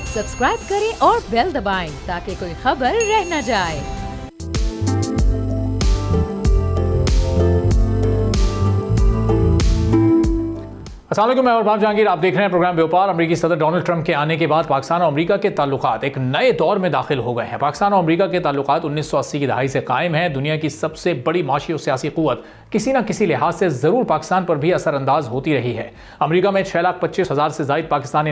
Subscribe करें और bell दबाएं ताकि कोई खबर रह न जाए। अस्सलाम वालेकुम, मैं और जहांगीर, आप देख रहे हैं प्रोग्राम व्यापार। अमेरिकी सदर डोनाल्ड ट्रंप के आने के बाद पाकिस्तान और अमेरिका के ताल्लुकात एक नए दौर में दाखिल हो गए हैं। पाकिस्तान और अमेरिका के ताल्लुकात 1980 की दहाई से कायम हैं। दुनिया की सबसे बड़ी माशी और सियासी कुव्वत किसी न किसी लिहाज से ज़रूर पाकिस्तान पर भी असरअंदाज होती रही है। अमेरिका में 6,25,000 से ज़ायद पाकिस्तानी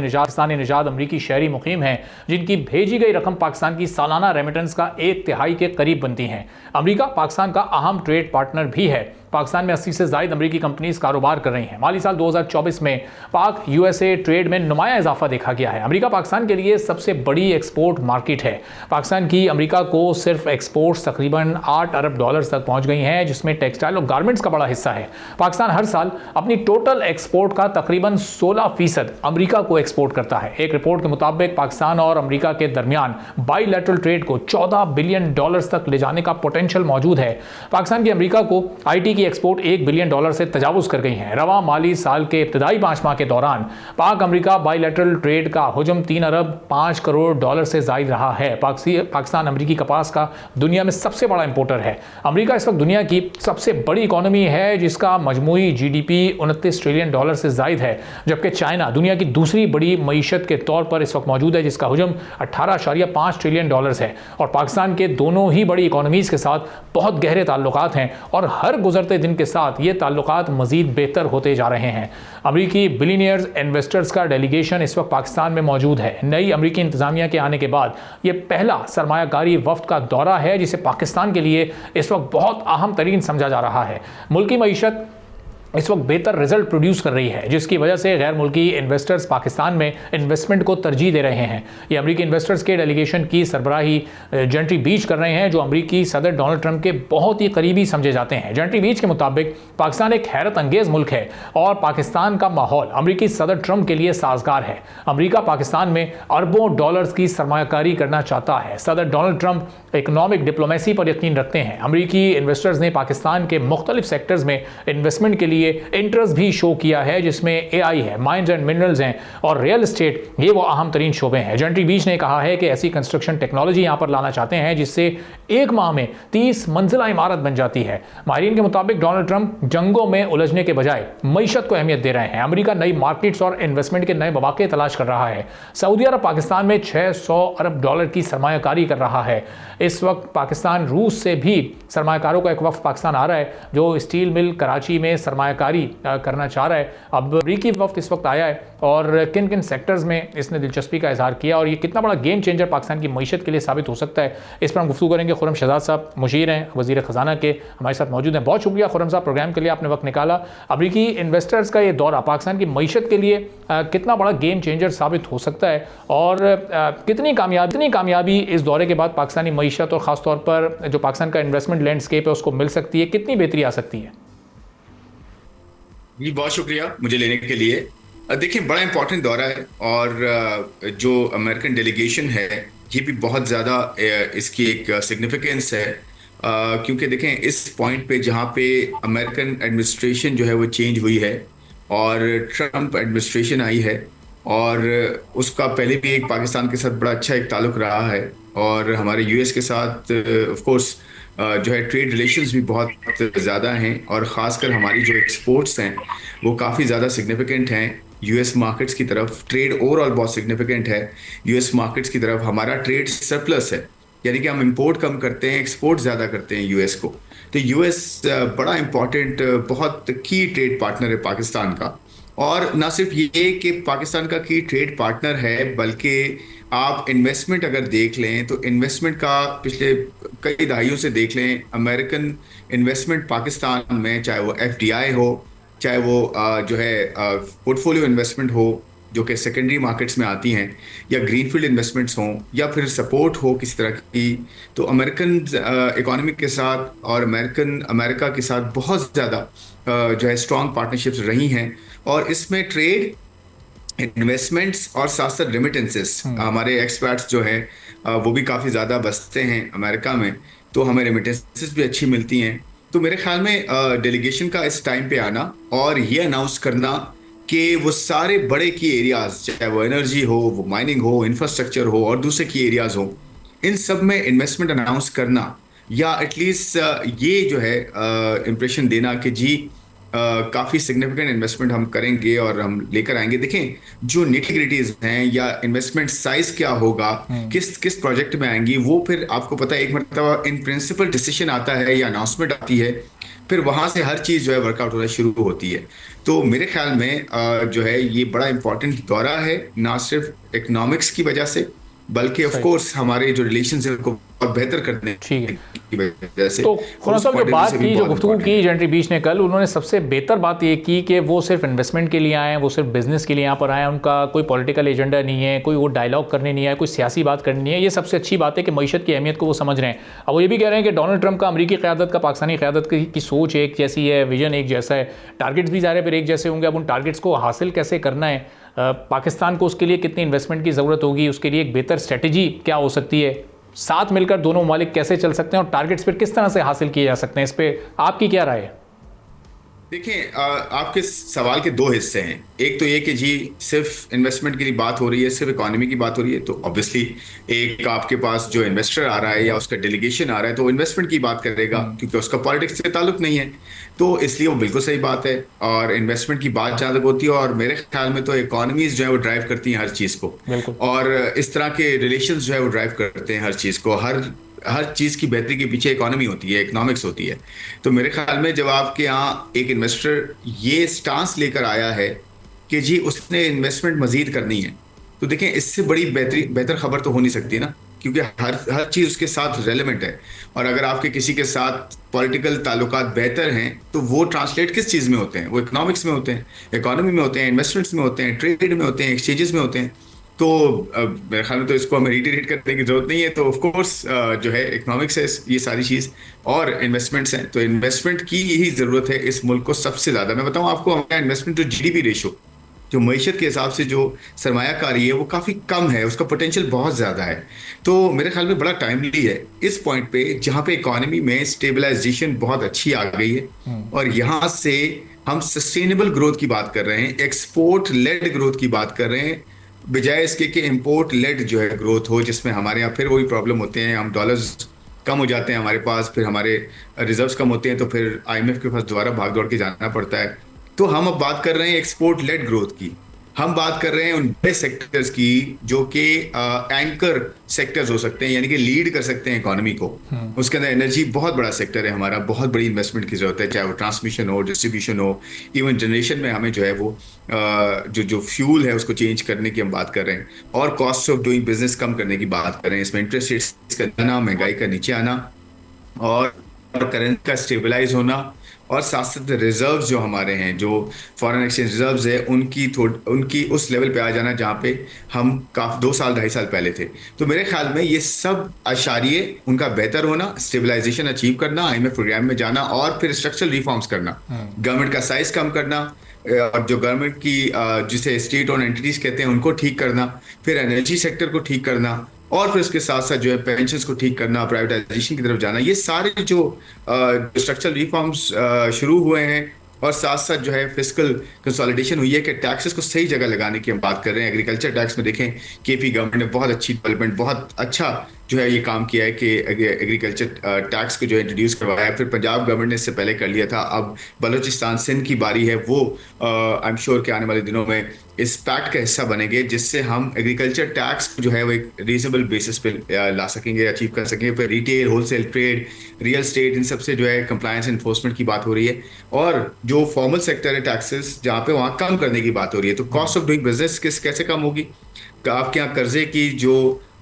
निजात अमरीकी शहरी मुकीम हैं, जिनकी भेजी गई रकम पाकिस्तान की सालाना रेमिटेंस का 1/3 के करीब बनती हैं। अमेरिका पाकिस्तान का अहम ट्रेड पार्टनर भी है। पाकिस्तान में 80 से ज़ायद अमरीकी कंपनीज कारोबार कर रही हैं। माली साल 2024 में पाक यूएसए ट्रेड में नुमाया इजाफा देखा गया है। अमेरिका पाकिस्तान के लिए सबसे बड़ी एक्सपोर्ट मार्केट है। पाकिस्तान की अमेरिका को सिर्फ एक्सपोर्ट्स तकरीबन $8 अरब तक पहुंच गई हैं, जिसमें टेक्सटाइल और गारमेंट्स का बड़ा हिस्सा है। पाकिस्तान हर साल अपनी टोटल एक्सपोर्ट का तकरीबन 16% अमेरिका को एक्सपोर्ट करता है। एक रिपोर्ट के मुताबिक पाकिस्तान और अमेरिका के दरमियान बाईलैटरल ट्रेड को $14 बिलियन तक ले जाने का पोटेंशियल मौजूद है। पाकिस्तान की अमेरिका को IT की एक्सपोर्ट $1 बिलियन से तजावुज कर गई है। रवा माली साल के इब्तदाई 5 माह के दौरान पाक अमेरिका बाईलैटरल ट्रेड का हुजम $3 अरब 5 करोड़ से जायद रहा है। पाकिस्तान अमेरिकी कपास का दुनिया में सबसे बड़ा इंपोर्टर है। अमेरिका इस वक्त दुनिया की सबसे बड़ी इकोनॉमी है, जिसका मजमूई GDP $29 ट्रिलियन से जायद है, जबकि चाइना दुनिया की दूसरी बड़ी मईशत के तौर पर इस वक्त मौजूद है, जिसका हुजम $18.5 ट्रिलियन है। और पाकिस्तान के दोनों ही बड़ी इकोनॉमीज के साथ बहुत गहरे ताल्लुकात हैं और हर गुजरते दिन के साथ ये ताल्लुकात मजीद बेहतर होते जा रहे हैं। अमेरिकी बिलियनियर्स इन्वेस्टर्स का डेलीगेशन इस वक्त पाकिस्तान में मौजूद है। नई अमेरिकी इंतजामिया के आने के बाद ये पहला सरमायाकारी वफ्द का दौरा है, जिसे पाकिस्तान के लिए इस वक्त बहुत अहम तरीन समझा जा रहा है। मुल्की मईशत इस वक्त बेहतर रिजल्ट प्रोड्यूस कर रही है, जिसकी वजह से गैर मुल्की इन्वेस्टर्स पाकिस्तान में इन्वेस्टमेंट को तरजीह दे रहे हैं। ये अमेरिकी इन्वेस्टर्स के डेलीगेशन की सरबराही जेंट्री बीच कर रहे हैं, जो अमेरिकी सदर डोनाल्ड ट्रंप के बहुत ही करीबी समझे जाते हैं। जेंट्री बीच के मुताबिक पाकिस्तान एक हैरत अंगेज मुल्क है और पाकिस्तान का माहौल अमेरिकी सदर ट्रंप के लिए साजगार है। अमेरिका पाकिस्तान में अरबों डॉलर्स की सरमायाकारी करना चाहता है। सदर डोनाल्ड ट्रंप इकोनॉमिक डिप्लोमेसी पर यकीन रखते हैं। अमेरिकी इन्वेस्टर्स ने पाकिस्तान के मुख्तलिफ सेक्टर्स में इन्वेस्टमेंट के लिए इंटरेस्ट भी शो किया है, जिसमें AI है, माइंस एंड मिनरल्स हैं और रियल एस्टेट, ये वो अहम तरीन शोबे हैं। जेंट्री बीच ने कहा है कि ऐसी कंस्ट्रक्शन टेक्नोलॉजी यहां पर लाना चाहते हैं जिससे एक माह में 30 मंजिला इमारत बन जाती है। माहिरीन के मुताबिक डोनाल्ड ट्रंप जंगों में उलझने के बजाय मईशत को अहमियत दे रहे हैं। अमेरिका नई मार्केट्स और इन्वेस्टमेंट के नए मौके तलाश कर रहा है। सऊदी अरब पाकिस्तान में $600 अरब की सरमायाकारी कर रहा है। इस वक्त पाकिस्तान रूस से भी सरमायाकारों का एक वफ्द पाकिस्तान आ रहा है, जो स्टील मिल कराची में सरमायाकारी करना चाह रहा है। अब अमेरिकी वफ्द इस वक्त आया है और किन किन सेक्टर्स में इसने दिलचस्पी का इजहार किया और ये कितना बड़ा गेम चेंजर पाकिस्तान की मईशत के लिए साबित हो सकता है, इस पर हम गुफ्तगू करेंगे। खुर्रम शहजाद साहब मुशीर हैं, वज़ीर ख़जाना के, हमारे साथ मौजूद हैं। बहुत शुक्रिया खुर्रम साहब, प्रोग्राम के लिए आपने वक्त निकाला। अमेरिकी इन्वेस्टर्स का ये दौरा पाकिस्तान की मईशत के लिए कितना बड़ा गेम चेंजर साबित हो सकता है और कितनी कामयाबी इस दौरे के बाद पाकिस्तानी मईशत और ख़ासतौर पर जो पाकिस्तान का इन्वेस्टमेंट लैंडस्केप है उसको मिल सकती है, कितनी बेहतरी आ सकती है? जी, बहुत शुक्रिया मुझे लेने के लिए। देखिए, बड़ा इंपॉर्टेंट दौरा है और जो अमेरिकन डेलीगेशन है ये भी बहुत ज़्यादा इसकी एक सिग्निफिकेंस है, क्योंकि देखें इस पॉइंट पे जहाँ पे अमेरिकन एडमिनिस्ट्रेशन जो है वो चेंज हुई है और ट्रंप एडमिनिस्ट्रेशन आई है और उसका पहले भी एक पाकिस्तान के साथ बड़ा अच्छा एक ताल्लुक़ रहा है और हमारे US के साथ ऑफ कोर्स जो है ट्रेड रिलेशंस भी बहुत ज़्यादा हैं और ख़ासकर हमारी जो एक्सपोर्ट्स हैं वो काफ़ी ज़्यादा सिग्निफिकेंट हैं US मार्केट्स की तरफ। ट्रेड ओवरऑल बहुत सिग्निफिकेंट है US मार्केट्स की तरफ। हमारा ट्रेड सरप्लस है, यानी कि हम इंपोर्ट कम करते हैं, एक्सपोर्ट ज़्यादा करते हैं US को। तो US बड़ा इम्पॉर्टेंट, बहुत की ट्रेड पार्टनर है पाकिस्तान का। और ना सिर्फ ये कि पाकिस्तान का की ट्रेड पार्टनर है, बल्कि आप इन्वेस्टमेंट अगर देख लें तो इन्वेस्टमेंट का पिछले कई दहाइयों से देख लें, अमेरिकन इन्वेस्टमेंट पाकिस्तान में, चाहे वो FDI हो, चाहे वो जो है पोर्टफोलियो इन्वेस्टमेंट हो जो कि सेकेंडरी मार्केट्स में आती हैं, या ग्रीनफील्ड इन्वेस्टमेंट्स हों, या फिर सपोर्ट हो किसी तरह की, तो अमेरिकन इकोनॉमी के साथ और अमेरिका के साथ बहुत ज़्यादा जो है स्ट्रॉन्ग पार्टनरशिप्स रही हैं। और इसमें ट्रेड, इन्वेस्टमेंट्स और साथ साथ रेमिटेंसेस, हमारे एक्सपर्ट्स जो हैं वो भी काफ़ी ज़्यादा बसते हैं अमेरिका में, तो हमें रेमिटेंसेस भी अच्छी मिलती हैं। तो मेरे ख्याल में डेलीगेशन का इस टाइम पे आना और ये अनाउंस करना कि वो सारे बड़े की एरियाज, चाहे वो एनर्जी हो, वो माइनिंग हो, इंफ्रास्ट्रक्चर हो और दूसरे की एरियाज हो, इन सब में इन्वेस्टमेंट अनाउंस करना, या एटलीस्ट ये जो है इम्प्रेशन देना कि जी काफ़ी सिग्निफिकेंट इन्वेस्टमेंट हम करेंगे और हम लेकर आएंगे। देखें जो निटी-ग्रिटीज हैं या इन्वेस्टमेंट साइज क्या होगा, किस किस प्रोजेक्ट में आएंगी, वो फिर आपको पता है एक मरतबा इन प्रिंसिपल डिसीजन आता है या अनाउंसमेंट आती है, फिर वहां से हर चीज़ जो है वर्कआउट होना शुरू होती है। तो मेरे ख्याल में जो है ये बड़ा इंपॉर्टेंट दौरा है, ना सिर्फ इकोनॉमिक्स की वजह से बल्कि ऑफ सही। कोर्स हमारे जो रिलेशन है उनको और बेहतर करने ठीक है। की वजह से। तो खुराना उस साहब जो point of view बात से भी की, जो बहुत गुफ्तगू important की है। जेंट्री बीच ने कल, उन्होंने सबसे बेहतर बात ये की कि वो सिर्फ इन्वेस्टमेंट के लिए आए हैं, वो सिर्फ बिजनेस के लिए यहाँ पर आए हैं, उनका कोई पॉलिटिकल एजेंडा नहीं है, कोई वो डायलॉग करने नहीं है, कोई सियासी बात करनी नहीं है। ये सबसे अच्छी बात है कि मईशत की अहमियत को वो समझ रहे हैं। अब वो ये भी कह रहे हैं कि डोनाल्ड ट्रंप का अमरीकी क़यादत का पाकिस्तानी क़यादत की सोच एक जैसी है, विजन एक जैसा है, टारगेट्स भी ज़ाहिर है फिर एक जैसे होंगे। अब उन टारगेट्स को हासिल कैसे करना है, पाकिस्तान को उसके लिए कितनी इन्वेस्टमेंट की ज़रूरत होगी, उसके लिए एक बेहतर स्ट्रेटजी क्या हो सकती है, साथ मिलकर दोनों ममालिक कैसे चल सकते हैं और टारगेट्स फिर किस तरह से हासिल किए जा सकते हैं, इस पे आपकी क्या राय है? देखिए आपके सवाल के दो हिस्से हैं। एक तो ये कि जी सिर्फ इन्वेस्टमेंट की लिए बात हो रही है, सिर्फ इकोनॉमी की बात हो रही है, तो ऑब्वियसली एक आपके पास जो इन्वेस्टर आ रहा है या उसका डेलीगेशन आ रहा है तो इन्वेस्टमेंट की बात करेगा, क्योंकि उसका पॉलिटिक्स से ताल्लुक नहीं है। तो इसलिए वो बिल्कुल सही बात है, और इन्वेस्टमेंट की बात जहाँ तक होती है, और मेरे ख्याल में तो इकोनॉमीज जो है वो ड्राइव करती हैं हर चीज़ को, बिल्कुल। और इस तरह के रिलेशंस जो है वो ड्राइव करते हैं हर चीज़ को। हर चीज की बेहतरी के पीछे इकोनॉमी होती है, इकोनॉमिक्स होती है। तो मेरे ख्याल में जब आपके यहाँ एक इन्वेस्टर ये स्टांस लेकर आया है कि जी उसने इन्वेस्टमेंट मजीद करनी है, तो देखें इससे बड़ी बेहतर खबर तो हो नहीं सकती ना, क्योंकि हर चीज उसके साथ रेलेवेंट है। और अगर आपके किसी के साथ पॉलिटिकल ताल्लुकात बेहतर हैं तो वो ट्रांसलेट किस चीज़ में होते हैं? वो इकोनॉमिक्स में होते हैं, इकोनॉमी में होते हैं, इन्वेस्टमेंट्स में होते हैं, ट्रेड में होते हैं, एक्सचेंजेस में होते हैं। तो मेरे ख्याल में तो इसको हमें रिटेरेट करने की जरूरत नहीं है। तो ऑफ कोर्स जो है इकोनॉमिक्स है ये सारी चीज़, और इन्वेस्टमेंट्स हैं, तो इन्वेस्टमेंट की ही ज़रूरत है इस मुल्क को सबसे ज़्यादा। मैं बताऊं आपको, हमारा इन्वेस्टमेंट टू जीडीपी रेशो जो मईशत के हिसाब से जो सरमायाकारी है वो काफ़ी कम है, उसका पोटेंशियल बहुत ज़्यादा है। तो मेरे ख्याल में बड़ा टाइमली है इस पॉइंट पे जहाँ पे इकोनॉमी में स्टेबलाइजेशन बहुत अच्छी आ गई है, और यहाँ से हम सस्टेनेबल ग्रोथ की बात कर रहे हैं, एक्सपोर्ट लेड ग्रोथ की बात कर रहे हैं, बजाय इसके कि इंपोर्ट लेड जो है ग्रोथ हो, जिसमें हमारे यहाँ फिर वही प्रॉब्लम होते हैं, हम डॉलर्स कम हो जाते हैं हमारे पास, फिर हमारे रिजर्व्स कम होते हैं, तो फिर आईएमएफ के पास दोबारा भाग दौड़ के जाना पड़ता है। तो हम अब बात कर रहे हैं एक्सपोर्ट लेड ग्रोथ की, हम बात कर रहे हैं उन बड़े सेक्टर्स की जो कि एंकर सेक्टर्स हो सकते हैं, यानी कि लीड कर सकते हैं इकोनॉमी को। उसके अंदर एनर्जी बहुत बड़ा सेक्टर है हमारा, बहुत बड़ी इन्वेस्टमेंट की जरूरत है, चाहे वो ट्रांसमिशन हो, डिस्ट्रीब्यूशन हो, इवन जनरेशन में हमें जो है वो जो फ्यूल है उसको चेंज करने की हम बात कर रहे हैं, और कॉस्ट ऑफ डूइंग बिजनेस कम करने की बात कर रहे हैं। इसमें इंटरेस्ट रेट्स का आना, महंगाई का नीचे आना, और करेंसी का स्टेबलाइज होना, और साथ साथ रिजर्व जो हमारे हैं, जो फॉरेन एक्सचेंज रिजर्व्स है, उनकी उस लेवल पे आ जाना जहाँ पे हम काफ़ी 2 साल 2.5 साल पहले थे। तो मेरे ख्याल में ये सब अशारिये उनका बेहतर होना, स्टेबलाइजेशन अचीव करना, आईएमएफ प्रोग्राम में जाना, और फिर स्ट्रक्चरल रिफॉर्म्स करना, गवर्नमेंट का साइज कम करना, और जो गवर्नमेंट की जिसे स्टेट ओन एंटिटीज कहते हैं उनको ठीक करना, फिर एनर्जी सेक्टर को ठीक करना, और फिर उसके साथ साथ जो है पेंशन्स को ठीक करना, प्राइवेटाइजेशन की तरफ जाना। ये सारे जो स्ट्रक्चरल रिफॉर्म्स शुरू हुए हैं, और साथ साथ जो है फिस्कल कंसोलिडेशन हुई है कि टैक्सेस को सही जगह लगाने की हम बात कर रहे हैं। एग्रीकल्चर टैक्स में देखें केपी गवर्नमेंट ने बहुत अच्छी डेवलपमेंट, बहुत अच्छा जो है ये काम किया है कि एग्रीकल्चर टैक्स को जो इंट्रोड्यूस करवाया है। फिर पंजाब गवर्नमेंट ने इससे पहले कर लिया था, अब बलूचिस्तान सिंध की बारी है, वो आई एम श्योर कि आने वाले दिनों में इस पैक्ट का हिस्सा बनेंगे, जिससे हम एग्रीकल्चर टैक्स जो है वो एक रीजनेबल बेसिस पे ला सकेंगे, अचीव कर सकेंगे। फिर retail, wholesale trade, real estate, इन सबसे जो है कंप्लायंस एनफोर्समेंट की बात हो रही है, और जो फॉर्मल सेक्टर है टैक्सेस जहाँ पे वहाँ कम करने की बात हो रही है। तो कॉस्ट ऑफ डूइंग बिजनेस कैसे कम होगी? आपके यहाँ कर्जे की जो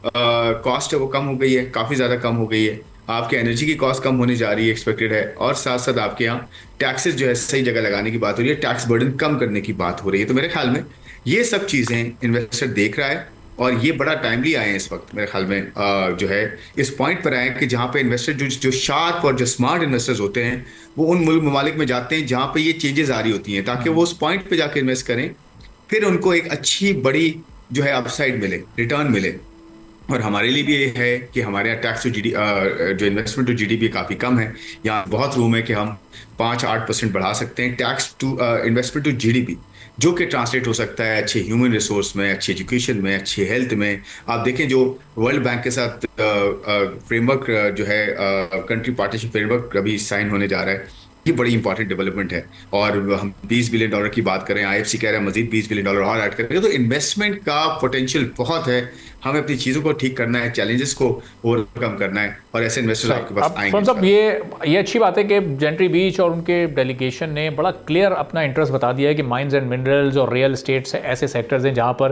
कॉस्ट है वो कम हो गई है, काफ़ी ज़्यादा कम हो गई है, आपके एनर्जी की कॉस्ट कम होने जा रही है, एक्सपेक्टेड है, और साथ साथ आपके यहाँ टैक्सेस जो है सही जगह लगाने की बात हो रही है, टैक्स बर्डन कम करने की बात हो रही है। तो मेरे ख्याल में ये सब चीज़ें इन्वेस्टर देख रहा है, और ये बड़ा टाइमली आए हैं इस वक्त मेरे ख्याल में, जो है इस पॉइंट पर आए कि जहाँ पे इन्वेस्टर जो शार्प और जो स्मार्ट इन्वेस्टर्स होते हैं वो उन मुल्क ममालिक में जाते हैं जहाँ पे ये चेंजेस आ रही होती हैं, ताकि वो उस पॉइंट पे जाके इन्वेस्ट करें, फिर उनको एक अच्छी बड़ी जो है अपसाइड मिले, रिटर्न मिले। और हमारे लिए भी ये है कि हमारे यहाँ टैक्स टू जीडी जो इन्वेस्टमेंट टू जीडीपी काफ़ी कम है। यहाँ बहुत रूम है कि हम 5-8% बढ़ा सकते हैं tax to investment to GDP, जो कि ट्रांसलेट हो सकता है अच्छे ह्यूमन रिसोर्स में, अच्छी एजुकेशन में, अच्छी हेल्थ में। आप देखें जो वर्ल्ड बैंक के साथ फ्रेमवर्क जो है कंट्री पार्टनरशिप फ्रेमवर्क अभी साइन होने जा रहा है, ये बड़ी इंपॉर्टेंट डेवलपमेंट है। और हम $20 बिलियन की बात करें, आईएफसी कह रहा है मजीद $20 बिलियन और ऐड करेंगे, तो इन्वेस्टमेंट का पोटेंशियल बहुत है। हमें अपनी चीज़ों को ठीक करना है, चैलेंजेस को ओवरकम करना है, और ऐसे इन्वेस्टर्स सही। आपके पास अब आएंगे फ्रॉम साहब इंशाल्लाह। ये अच्छी बात है कि जेंट्री बीच और उनके डेलीगेशन ने बड़ा क्लियर अपना इंटरेस्ट बता दिया है कि माइंस एंड मिनरल्स और रियल स्टेट्स ऐसे सेक्टर्स हैं जहाँ पर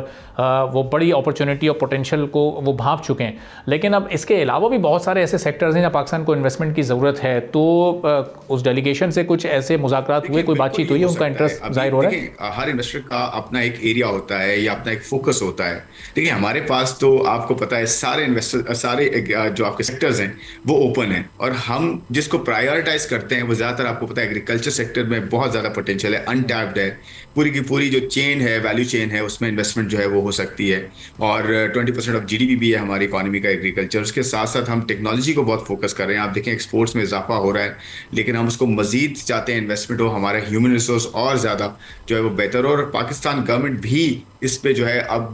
वो बड़ी अपॉर्चुनिटी और पोटेंशियल को वो भांप चुके हैं। लेकिन अब इसके अलावा भी बहुत सारे ऐसे सेक्टर्स हैं जहाँ पाकिस्तान को इन्वेस्टमेंट की ज़रूरत है, तो उस डेलीगेशन से कुछ ऐसे मुज़ाकरात हुए, कोई बिल्कुल बातचीत ये हुई है, हो उनका सकता है। इंटरेस्ट अभी जाहिर हो रहा है? देखिए हर इन्वेस्टर का अपना एक एरिया होता है या अपना एक फोकस होता है। देखिए हमारे पास तो आपको पता है सारे इन्वेस्टर, सारे जो आपके सेक्टर्स हैं वो ओपन है, और हम जिसको प्रायोरिटाइज करते हैं वो ज़्यादातर आपको पता है एग्रीकल्चर सेक्टर में बहुत ज़्यादा पोटेंशियल है, अनटैप्ड है। पूरी की पूरी जो चेन है, वैल्यू चेन है, उसमें इन्वेस्टमेंट जो है वो हो सकती है। और 20% ऑफ जीडीपी भी है हमारी इकोनॉमी का एग्रीकल्चर। उसके साथ साथ हम टेक्नोलॉजी को बहुत फोकस कर रहे हैं। आप देखें एक्सपोर्ट्स में इजाफा हो रहा है, लेकिन हम उसको मजीद चाहते हैं इन्वेस्टमेंट हो, हमारा ह्यूमन रिसोर्स और ज़्यादा जो है वो बेहतर हो। और पाकिस्तान गवर्नमेंट भी इस पे जो है अब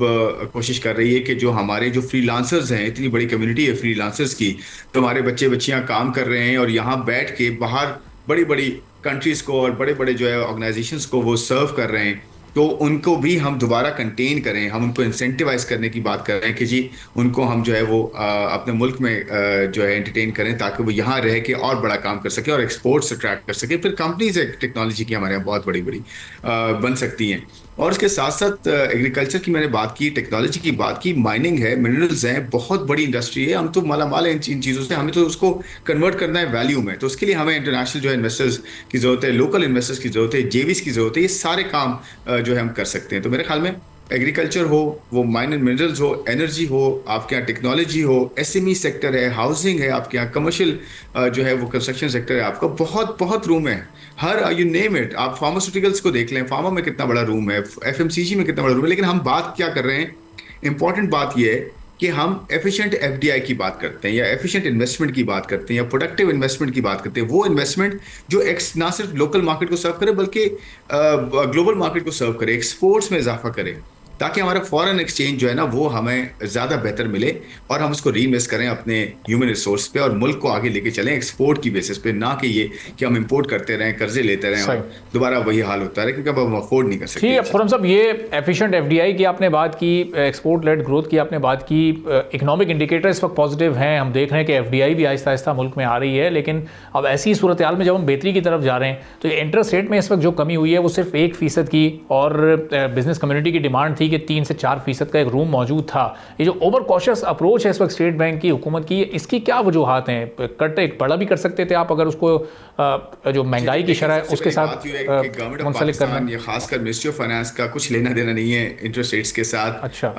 कोशिश कर रही है कि जो हमारे जो फ्रीलांसर्स हैं, इतनी बड़ी कम्युनिटी है फ्रीलांसर्स की, तो हमारे बच्चे बच्चियां काम कर रहे हैं और यहाँ बैठ के बाहर बड़ी बड़ी कंट्रीज को और बड़े बड़े जो है ऑर्गेनाइजेशंस को वो सर्व कर रहे हैं, तो उनको भी हम दोबारा कंटेन करें। हम उनको इंसेंटिवाइज करने की बात कर रहे हैं कि जी उनको हम जो है वो अपने मुल्क में जो है एंटरटेन करें, ताकि वो यहाँ रह के और बड़ा काम कर सके और एक्सपोर्ट्स अट्रैक्ट कर सके। फिर कंपनीज टेक्नोलॉजी की हमारे यहाँ बहुत बड़ी बड़ी बन सकती हैं। और उसके साथ साथ एग्रीकल्चर की मैंने बात की, टेक्नोलॉजी की बात की, माइनिंग है, मिनरल्स हैं, बहुत बड़ी इंडस्ट्री है। हम तो माला माल है इन चीज़ों से, हमें तो उसको कन्वर्ट करना है वैल्यू में। तो उसके लिए हमें इंटरनेशनल जो है इन्वेस्टर्स की ज़रूरत है, लोकल इन्वेस्टर्स की ज़रूरत है, जेवीज की ज़रूरत है। ये सारे काम जो है हम कर सकते हैं। तो मेरे ख्याल में एग्रीकल्चर हो, वो माइन एंड मिनरल्स हो, एनर्जी हो, आपके यहाँ टेक्नोलॉजी हो, एसएमई सेक्टर है, हाउसिंग है, आपके यहाँ कमर्शियल जो है वो कंस्ट्रक्शन सेक्टर है, आपका बहुत बहुत रूम है। हर यू नेम इट। आप फार्मास्यूटिकल्स को देख लें, फार्मा में कितना बड़ा रूम है, एफएमसीजी में कितना बड़ा रूम है। लेकिन हम बात क्या कर रहे हैं, इंपॉर्टेंट बात यह है कि हम एफिशिएंट एफडीआई की बात करते हैं, या एफिशिएंट इन्वेस्टमेंट की बात करते हैं, या प्रोडक्टिव इन्वेस्टमेंट की बात करते हैं। वो इन्वेस्टमेंट जो एक्स ना सिर्फ लोकल मार्केट को सर्व करे, बल्कि ग्लोबल मार्केट को सर्व करे, एक्सपोर्ट्स में इजाफा करे, ताकि हमारा फॉरेन एक्सचेंज जो है ना वो हमें ज़्यादा बेहतर मिले, और हम उसको री इन्वेस्ट करें अपने ह्यूमन रिसोर्स पे, और मुल्क को आगे लेके चलें एक्सपोर्ट की बेसिस पे, ना कि ये कि हम इंपोर्ट करते रहें, कर्जे लेते रहें और दोबारा वही हाल होता रहे, क्योंकि अब हम अफोर्ड नहीं कर सकते। ठीक है खुरम साहब, ये एफिशिएंट एफडीआई की आपने बात की, एक्सपोर्ट लेड ग्रोथ की आपने बात की, इकोनॉमिक इंडिकेटर इस वक्त पॉजिटिव हैं। हम देख रहे हैं कि एफडीआई भी आहिस्ता आहिस्ता मुल्क में आ रही है। लेकिन अब ऐसी सूरत हाल में जब हम बेहतरी की तरफ जा रहे हैं, तो इंटरेस्ट रेट में इस वक्त जो कमी हुई है वो सिर्फ 1% की, और बिजनेस कम्युनिटी की डिमांड थी कि 3 से 4% का एक रूम मौजूद था। ये जो ओवर कॉशियस अप्रोच है इस वक्त स्टेट बैंक की हुकूमत की, इसकी क्या वजूहात हैं? कट एक बड़ा भी कर सकते थे आप अगर उसको जो महंगाई की शरह है उसके साथ मुंसलिक करना। ये खासकर मिनिस्ट्री ऑफ फाइनेंस का कुछ लेना देना नहीं है इंटरेस्ट रेट्स के साथ, अच्छा।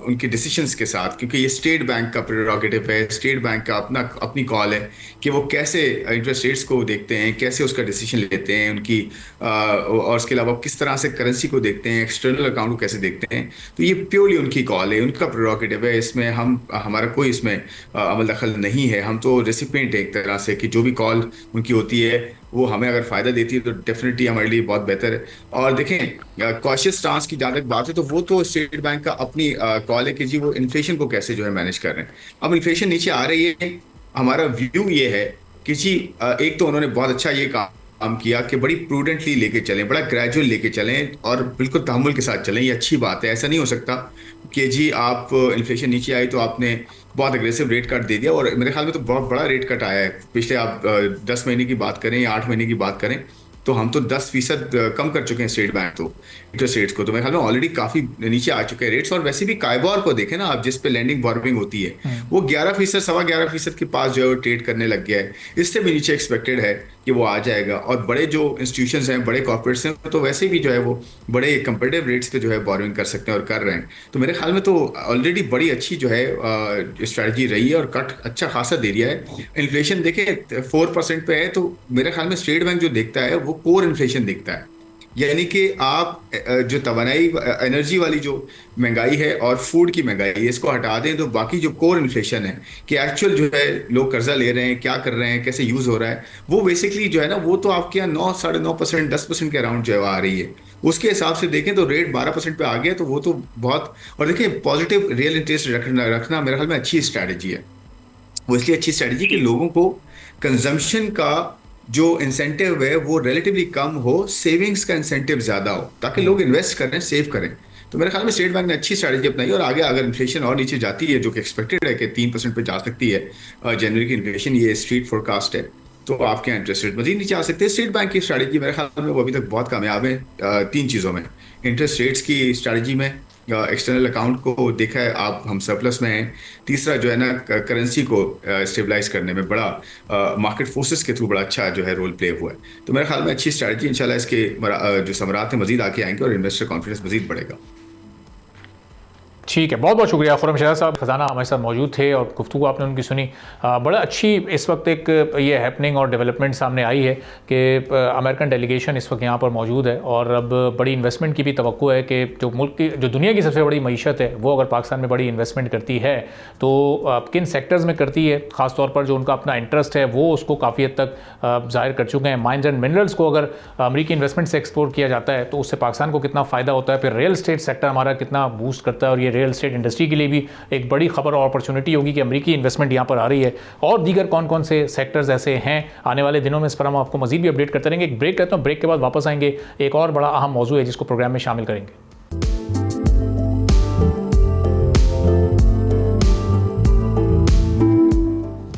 उनके डिसीजंस के साथ, क्योंकि ये स्टेट बैंक का प्रेरोगेटिव है, स्टेट बैंक का अपनी कॉल है कि वो कैसे इंटरेस्ट रेट्स को देखते हैं, कैसे उसका डिसीजन लेते हैं उनकी, और उसके अलावा किस तरह से करेंसी को देखते हैं, एक्सटर्नल अकाउंट को कैसे देखते हैं। तो ये प्योरली उनकी कॉल है, उनका प्रेरोगेटिव है। इसमें हमारा कोई इसमें अमल दखल नहीं है। हम तो रेसिपिएंट है एक तरह से, कि जो भी कॉल उनकी होती है वो हमें अगर फ़ायदा देती है तो डेफिनेटली हमारे लिए बहुत बेहतर है। और देखें कॉशियस स्टांस की जहाँ तक बात है, तो वो तो स्टेट बैंक का अपनी कॉल है कि जी वो इन्फ्लेशन को कैसे जो है मैनेज कर रहे हैं। अब इन्फ्लेशन नीचे आ रही है, हमारा व्यू ये है कि जी एक तो उन्होंने बहुत अच्छा ये काम किया कि बड़ी प्रूडेंटली लेके चलें, बड़ा ग्रेजुअल लेके चलें, और बिल्कुल तहम्मुल के साथ चलें। ये अच्छी बात है। ऐसा नहीं हो सकता कि जी आप इन्फ्लेशन नीचे आई तो आपने बहुत अग्रेसिव रेट कट दे दिया। और मेरे ख्याल में तो बहुत बड़ा रेट कट आया है। पिछले आप 10 महीने की बात करें या 8 महीने की बात करें, तो हम तो 10% कम कर चुके हैं स्टेट बैंक तो इंटरेस्ट रेट्स को। तो मेरे ख्याल में ऑलरेडी काफ़ी नीचे आ चुके हैं रेट्स। और वैसे भी काइबोर को देखें ना आप, जिस पे लैंडिंग बोरोइंग होती है, वो 11%, 11.25% के पास जो है वो ट्रेड करने लग गया है। इससे भी नीचे एक्सपेक्टेड है कि वो आ जाएगा। और बड़े जो इंस्टीट्यूशंस हैं, बड़े कॉर्पोरेट्स हैं, तो वैसे भी जो है वो बड़े कंपेटिटिव रेट्स पे जो है बोरोइंग कर सकते हैं और कर रहे हैं। तो मेरे ख्याल में तो ऑलरेडी बड़ी अच्छी जो है स्ट्रैटेजी रही है, और कट अच्छा खासा दे दिया है। इन्फ्लेशन देखें 4% पे है, तो मेरे ख्याल में स्टेट बैंक जो देखता है वो कोर इन्फ्लेशन देखता है। यानी कि आप जो तवानाई एनर्जी वाली जो महंगाई है और फूड की महंगाई है, इसको हटा दें तो बाकी जो कोर इन्फ्लेशन है कि एक्चुअल जो है लोग कर्जा ले रहे हैं, क्या कर रहे हैं, कैसे यूज हो रहा है, वो बेसिकली जो है ना, वो तो आपके यहाँ 9 साढ़े 9%, 10% के अराउंड जो है वो आ रही है। उसके हिसाब से देखें तो रेट 12% पे आ गया, तो वो तो बहुत। और देखिए, पॉजिटिव रियल इंटरेस्ट रखना रखना मेरे ख्याल में अच्छी स्ट्रैटेजी है। वो इसलिए अच्छी स्ट्रैटेजी कि लोगों को कंजम्पशन का जो इंसेंटिव है वो रिलेटिवली कम हो, सेविंग्स का इंसेंटिव ज्यादा हो, ताकि लोग इन्वेस्ट करें, सेव करें। तो मेरे ख्याल में स्टेट बैंक ने अच्छी स्ट्रैटेजी अपनाई, और आगे अगर इन्फ्लेशन और नीचे जाती है, जो कि एक्सपेक्टेड है कि 3% पे जा सकती है जनवरी की इन्फ्लेशन, ये स्ट्रीट फोरकास्ट है, तो आपके यहाँ इंटरेस्ट रेट मजीद नीचे आ सकते हैं। स्टेट बैंक की स्ट्रैटेजी मेरे ख्याल में वो अभी तक बहुत कामयाब है तीन चीज़ों में। इंटरेस्ट रेट्स की स्ट्रैटेजी में, एक्सटर्नल अकाउंट को देखा है आप, हम सरप्लस में हैं। तीसरा जो है ना, करेंसी को स्टेबलाइज करने में बड़ा मार्केट फोर्सेस के थ्रू बड़ा अच्छा जो है रोल प्ले हुआ है। तो मेरे ख्याल में अच्छी स्ट्रैटेजी, इंशाल्लाह इसके जो समरात हैं मजीद आके आएंगे और इन्वेस्टर कॉन्फिडेंस मजीद बढ़ेगा। ठीक है, बहुत बहुत शुक्रिया खुर्रम शहज़ाद साहब, खजाना हमारे साथ मौजूद थे और गुफ्तगू आपने उनकी सुनी। बड़ा अच्छी इस वक्त एक ये हैपनिंग और डेवलपमेंट सामने आई है कि अमेरिकन डेलीगेशन इस वक्त यहाँ पर मौजूद है, और अब बड़ी इन्वेस्टमेंट की भी तवक्को है कि जो मुल्क की, जो दुनिया की सबसे बड़ी मईशत है, वो अगर पाकिस्तान में बड़ी इन्वेस्टमेंट करती है तो किन सेक्टर्स में करती है, ख़ास तौर पर जो उनका अपना इंटरेस्ट है वो उसको काफ़ी हद तक ज़ाहिर कर चुके हैं। माइंस एंड मिनरल्स को अगर अमेरिकी इन्वेस्टमेंट से एक्सपोर्ट किया जाता है तो उससे पाकिस्तान को कितना फ़ायदा होता है, फिर रियल एस्टेट सेक्टर हमारा कितना बूस्ट करता है, और ये रियल एस्टेट इंडस्ट्री के लिए भी एक बड़ी खबर और अपॉर्चुनिटी होगी कि अमेरिकी इन्वेस्टमेंट यहाँ पर आ रही है। और दीगर कौन कौन से सेक्टर्स ऐसे हैं आने वाले दिनों में, इस पर हम आपको मजीद भी अपडेट करते रहेंगे। एक ब्रेक करता हूँ, ब्रेक के बाद वापस आएंगे, एक और बड़ा अहम मौजू है जिसको प्रोग्राम में शामिल करेंगे।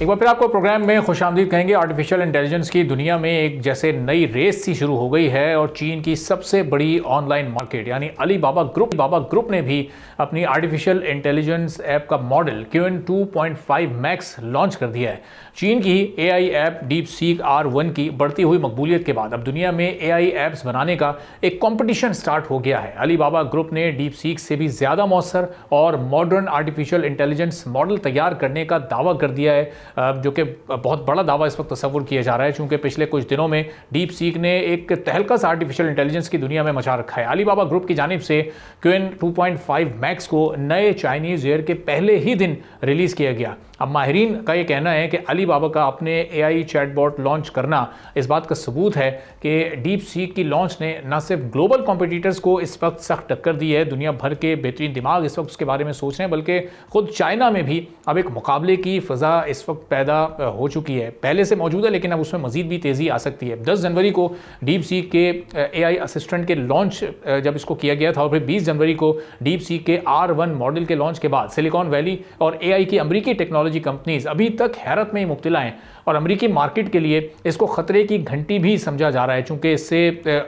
एक बार फिर आपको प्रोग्राम में खुशामदीद कहेंगे। आर्टिफिशियल इंटेलिजेंस की दुनिया में एक जैसे नई रेस सी शुरू हो गई है, और चीन की सबसे बड़ी ऑनलाइन मार्केट यानी अलीबाबा ग्रुप ने भी अपनी आर्टिफिशियल इंटेलिजेंस ऐप का मॉडल QN 2.5 मैक्स लॉन्च कर दिया है। चीन की AI ऐप DeepSeek R1 की बढ़ती हुई मकबूलियत के बाद अब दुनिया में AI ऐप्स बनाने का एक कंपटीशन स्टार्ट हो गया है। अलीबाबा ग्रुप ने DeepSeek से भी ज़्यादा मौसर और मॉडर्न आर्टिफिशियल इंटेलिजेंस मॉडल तैयार करने का दावा कर दिया है, जो कि बहुत बड़ा दावा इस वक्त तस्वुर किया जा रहा है, चूंकि पिछले कुछ दिनों में DeepSeek ने एक तहलकस आर्टिफिशियल इंटेलिजेंस की दुनिया में मचा रखा है। अलीबाबा ग्रुप की जानिब से QN 2.5 मैक्स को नए चाइनीज़ ईयर के पहले ही दिन रिलीज़ किया गया। अब माहिरीन का ये कहना है कि अलीबाबा का अपने AI चैटबॉट लॉन्च करना इस बात का सबूत है कि DeepSeek की लॉन्च ने न सिर्फ ग्लोबल कॉम्पिटिटर्स को इस वक्त सख्त टक्कर दी है, दुनिया भर के बेहतरीन दिमाग इस वक्त उसके बारे में सोच रहे हैं, बल्कि खुद चाइना में भी अब एक मुकाबले की फ़ज़ा इस वक्त पैदा हो चुकी है। पहले से मौजूद है लेकिन अब उसमें मज़ीद भी तेज़ी आ सकती है। 10 जनवरी को DeepSeek के AI असिस्टेंट के लॉन्च जब इसको किया गया था, और फिर 20 जनवरी को DeepSeek के R1 मॉडल के लॉन्च के बाद सिलिकॉन वैली और AI की अमरीकी टेक्नोलॉजी कंपनीज अभी तक हैरत में ही मुब्तला हैं, और अमरीकी मार्केट के लिए इसको खतरे की घंटी भी समझा जा रहा है, चूंकि इससे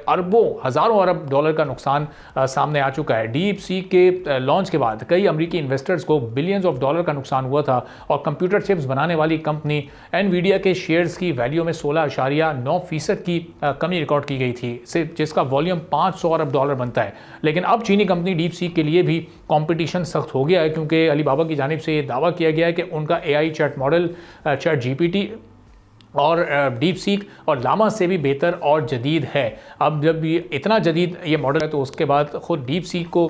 अरबों हज़ारों अरब डॉलर का नुकसान सामने आ चुका है। DeepSeek के लॉन्च के बाद कई अमरीकी इन्वेस्टर्स को बिलियंस ऑफ डॉलर का नुकसान हुआ था, और कंप्यूटर चिप्स बनाने वाली कंपनी NVIDIA के शेयर्स की वैल्यू में 16.9% की कमी रिकॉर्ड की गई थी, जिसका वॉल्यूम 500 अरब डॉलर बनता है। लेकिन अब चीनी कंपनी DeepSeek के लिए भी कंपटीशन सख्त हो गया है, क्योंकि अलीबाबा की जानिब से ये दावा किया गया है कि उनका AI चैट मॉडल ChatGPT और DeepSeek और लामा से भी बेहतर और जदीद है। अब जब ये इतना जदीद ये मॉडल है तो उसके बाद ख़ुद DeepSeek को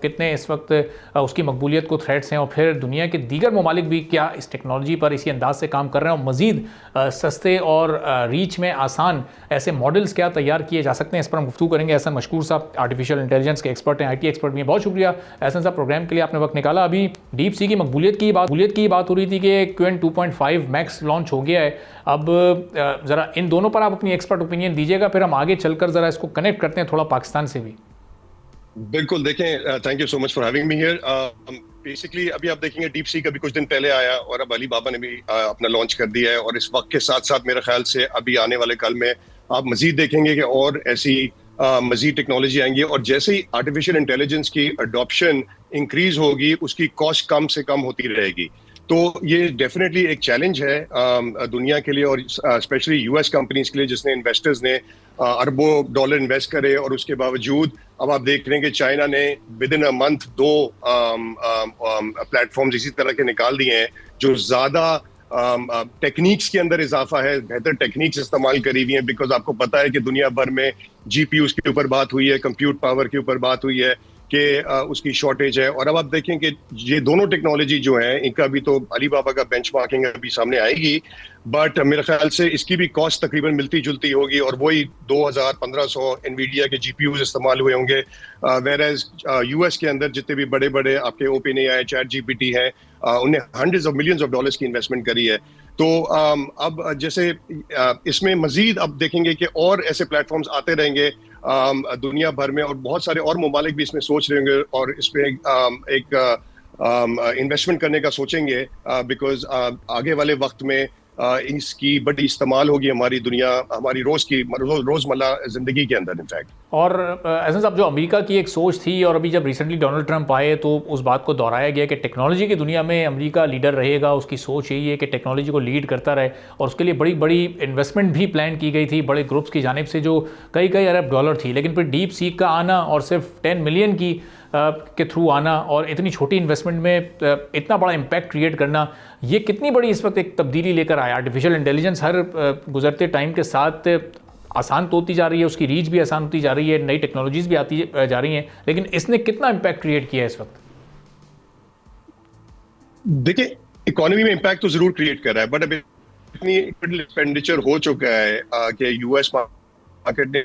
कितने इस वक्त उसकी मकबूलियत को थ्रेट्स हैं, और फिर दुनिया के दीगर ममालिक भी क्या इस टेक्नोलॉजी पर इसी अंदाज से काम कर रहे हैं, और मज़ीद सस्ते और रीच में आसान ऐसे मॉडल्स क्या तैयार किए जा सकते हैं, इस पर हम गुफ्तगू करेंगे। एहसन मशकूर साहब आर्टिफिशियल इंटेलिजेंस के एक्सपर्ट हैं, IT एक्सपर्ट भी हैं। बहुत शुक्रिया एहसन साहब, प्रोग्राम के लिए आपने वक्त निकाला। अभी DeepSeek की मकबूलियत की बात हो रही थी कि QN 2.5 मैक्स लॉन्च हो गया है। अब ज़रा इन दोनों पर आप अपनी एक्सपर्ट ओपिनियन दीजिएगा, फिर हम आगे चलकर ज़रा इसको कनेक्ट करते हैं थोड़ा पाकिस्तान से भी। बिल्कुल, देखें, thank you so much for having me here. Basically अभी आप देखेंगे DeepSeek अभी कुछ दिन पहले आया, और अब अलीबाबा ने भी अपना लॉन्च कर दिया है, और इस वक्त के साथ साथ मेरे ख्याल से अभी आने वाले कल में आप मजीद देखेंगे कि और ऐसी मजीद टेक्नोलॉजी आएंगी, और जैसे ही आर्टिफिशियल इंटेलिजेंस की अडॉप्शन इंक्रीज होगी उसकी कॉस्ट कम से कम होती रहेगी। तो ये डेफिनेटली एक चैलेंज है दुनिया के लिए, और स्पेशली US कंपनीज के लिए, जिसने इन्वेस्टर्स ने अरबों डॉलर इन्वेस्ट करे, और उसके बावजूद अब आप देख रहे हैं कि चाइना ने with in a month 2 platforms इसी तरह के निकाल दिए हैं जो ज़्यादा टेक्निक्स के अंदर इजाफा है, बेहतर टेक्निक्स इस्तेमाल करी हुई हैं, बिकॉज आपको पता है कि दुनिया भर में जीपीयूज के ऊपर बात हुई है, कंप्यूट पावर के ऊपर बात हुई है कि उसकी शॉर्टेज है। और अब आप देखें कि ये दोनों टेक्नोलॉजी जो है, इनका भी तो अलीबाबा का बेंचमार्किंग अभी सामने आएगी, बट मेरे ख्याल से इसकी भी कॉस्ट तकरीबन मिलती जुलती होगी और वही 2000-1500 एनवीडिया के जीपीयूज इस्तेमाल हुए होंगे। वेर एज यूएस के अंदर जितने भी बड़े बड़े आपके ओपन एआई, चैट जीपीटी है, उन्हें hundreds of millions of dollars की इन्वेस्टमेंट करी है। तो अब जैसे इसमें मजीद अब देखेंगे कि और ऐसे प्लेटफॉर्म्स आते रहेंगे दुनिया भर में, और बहुत सारे और ममालिक भी इसमें सोच रहे होंगे और इसमें एक इन्वेस्टमेंट करने का सोचेंगे, बिकॉज आगे वाले वक्त में इसकी बड़ी इस्तेमाल होगी हमारी दुनिया, हमारी रोजमर्रा जिंदगी के अंदर इनफैक्ट। और एहसन साहब, जो अमेरिका की एक सोच थी और अभी जब रिसेंटली डोनाल्ड ट्रंप आए तो उस बात को दोहराया गया कि टेक्नोलॉजी की दुनिया में अमेरिका लीडर रहेगा, उसकी सोच यही है कि टेक्नोलॉजी को लीड करता रहे, और उसके लिए बड़ी बड़ी इन्वेस्टमेंट भी प्लान की गई थी बड़े ग्रुप्स की जानिब से जो कई कई अरब डॉलर थी। लेकिन फिर डीप सीक का आना और सिर्फ 10 मिलियन की के थ्रू आना और इतनी छोटी इन्वेस्टमेंट में इतना बड़ा इम्पैक्ट क्रिएट करना, ये कितनी बड़ी इस वक्त एक तब्दीली लेकर आया। आर्टिफिशियल इंटेलिजेंस हर गुजरते टाइम के साथ आसान तो होती जा रही है, उसकी रीच भी आसान होती जा रही है, नई टेक्नोलॉजीज भी आती जा रही हैं, लेकिन इसने कितना इम्पैक्ट क्रिएट किया है इस वक्त? देखिए, इकोनॉमी में इम्पैक्ट तो जरूर क्रिएट कर रहा है, बट अभी इतनी एक्सपेंडिचर हो चुका है कि यूएस मार्केट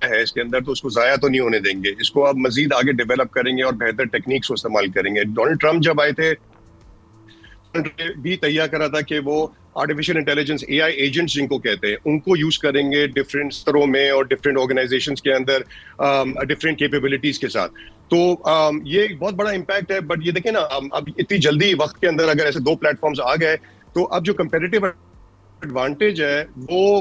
है इसके अंदर, तो उसको जाया तो नहीं होने देंगे। इसको अब मजीद आगे डेवलप करेंगे और बेहतर टेक्निक्स को इस्तेमाल करेंगे। डोनाल्ड ट्रंप जब आए थे भी तैयार करा था कि वो आर्टिफिशियल इंटेलिजेंस, एआई एजेंट्स जिनको कहते हैं, उनको यूज करेंगे डिफरेंट स्तरों में और डिफरेंट ऑर्गेनाइजेशंस के अंदर डिफरेंट कैपेबिलिटीज के साथ। तो ये एक बहुत बड़ा इम्पैक्ट है। बट ये देखें ना, अब इतनी जल्दी वक्त के अंदर अगर ऐसे दो प्लेटफॉर्म्स आ गए, तो अब जो कंपेटिटिव एडवांटेज है वो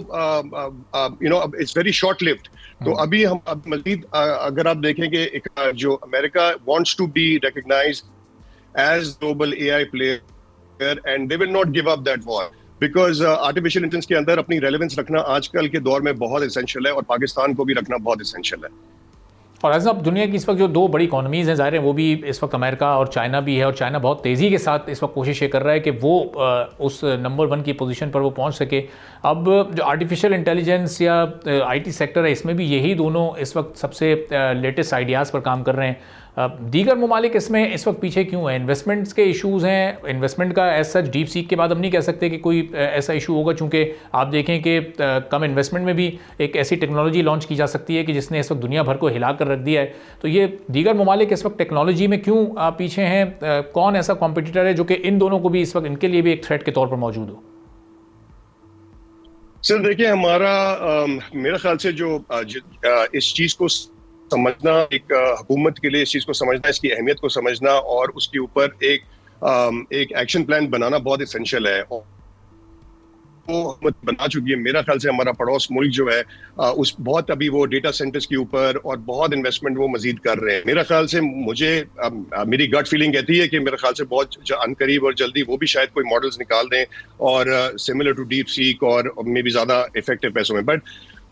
अब इट्स वेरी शॉर्ट लिव्ड। तो अभी हम अब मजीद अगर आप देखेंगे, जो America wants to be recognised as global AI player and they will not give up that war, because artificial intelligence के अंदर अपनी रेलेवेंस रखना आजकल के दौर में बहुत एसेंशियल है, और पाकिस्तान को भी रखना बहुत एसेंशियल है। और एज अब दुनिया की इस वक्त जो दो बड़ी इकॉनमीज़ हैं, ज़ाहिर है वो भी इस वक्त अमेरिका और चाइना भी है, और चाइना बहुत तेज़ी के साथ इस वक्त कोशिश ये कर रहा है कि वो उस नंबर 1 की पोजीशन पर वो पहुंच सके। अब जो आर्टिफिशियल इंटेलिजेंस या आईटी सेक्टर है, इसमें भी यही दोनों इस वक्त सबसे लेटेस्ट आइडियाज़ पर काम कर रहे हैं। दीगर ममालिक इसमें इस वक्त पीछे क्यों है? इन्वेस्टमेंट्स के इशूज़ हैं, इन्वेस्टमेंट का एज सच डीप सीक के बाद हम नहीं कह सकते कि कोई ऐसा इशू होगा, चूँकि आप देखें कि कम इन्वेस्टमेंट में भी एक ऐसी टेक्नोलॉजी लॉन्च की जा सकती है कि जिसने इस वक्त दुनिया भर को हिला कर रख दिया है। तो ये दीगर ममालिक इस वक्त टेक्नोलॉजी में क्यों पीछे हैं? कौन ऐसा कॉम्पिटिटर है जो कि इन दोनों को भी इस वक्त इनके लिए भी एक थ्रेट के तौर पर मौजूद हो? सर देखिए, मेरा ख्याल से जो इस चीज़ को समझना, एक हुकूमत के लिए इस चीज़ को समझना, इसकी अहमियत को समझना और उसके ऊपर एक एक्शन प्लान बनाना बहुत एसेंशियल है। और वो हुकूमत बना चुकी है। मेरा ख्याल से हमारा पड़ोस मुल्क जो है उस बहुत अभी वो डेटा सेंटर्स के ऊपर और बहुत इन्वेस्टमेंट वो मजीद कर रहे हैं। मेरा ख्याल से मेरी गट फीलिंग कहती है कि मेरे ख्याल से बहुत अनकरीब और जल्दी वो भी शायद कोई मॉडल्स निकाल दें और सिमिलर टू डीप सीक और मे बी ज़्यादा इफेक्टिव पैसों में। बट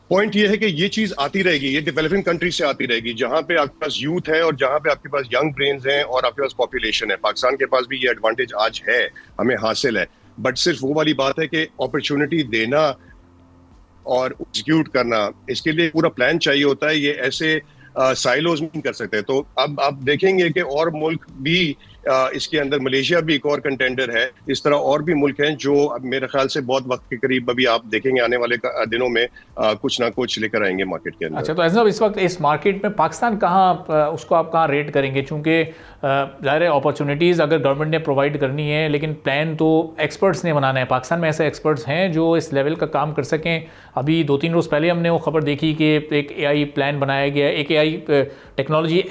पॉइंट ये है कि ये चीज आती रहेगी, ये डेवलपिंग कंट्रीज से आती रहेगी, जहां पे आपके पास यूथ है और जहां पे आपके पास यंग ब्रेन्स हैं और आपके पास पॉपुलेशन है। पाकिस्तान के पास भी ये एडवांटेज आज है, हमें हासिल है। बट सिर्फ वो वाली बात है कि अपॉर्चुनिटी देना और एग्जीक्यूट करना, इसके लिए पूरा प्लान चाहिए होता है। ये ऐसे साइलोज नहीं कर सकते। तो अब आप देखेंगे कि और मुल्क भी इसके अंदर, मलेशिया भी एक और कंटेंडर है, इस तरह और भी मुल्क हैं जो अब मेरे ख्याल से बहुत वक्त के करीब अभी आप देखेंगे आने वाले दिनों में कुछ ना कुछ लेकर आएंगे मार्केट के अंदर। अच्छा, तो ऐसा इस वक्त इस मार्केट में पाकिस्तान कहाँ, उसको आप कहाँ रेट करेंगे? चूँकि ज़ाहिर है अपॉर्चुनिटीज़ अगर गवर्नमेंट ने प्रोवाइड करनी है, लेकिन प्लान तो एक्सपर्ट्स ने बनाना है। पाकिस्तान में ऐसे एक्सपर्ट्स हैं जो इस लेवल का काम कर सकें? अभी 2-3 रोज़ पहले हमने वो खबर देखी कि एक AI प्लान बनाया गया है, एक AI टेक्नोलॉजी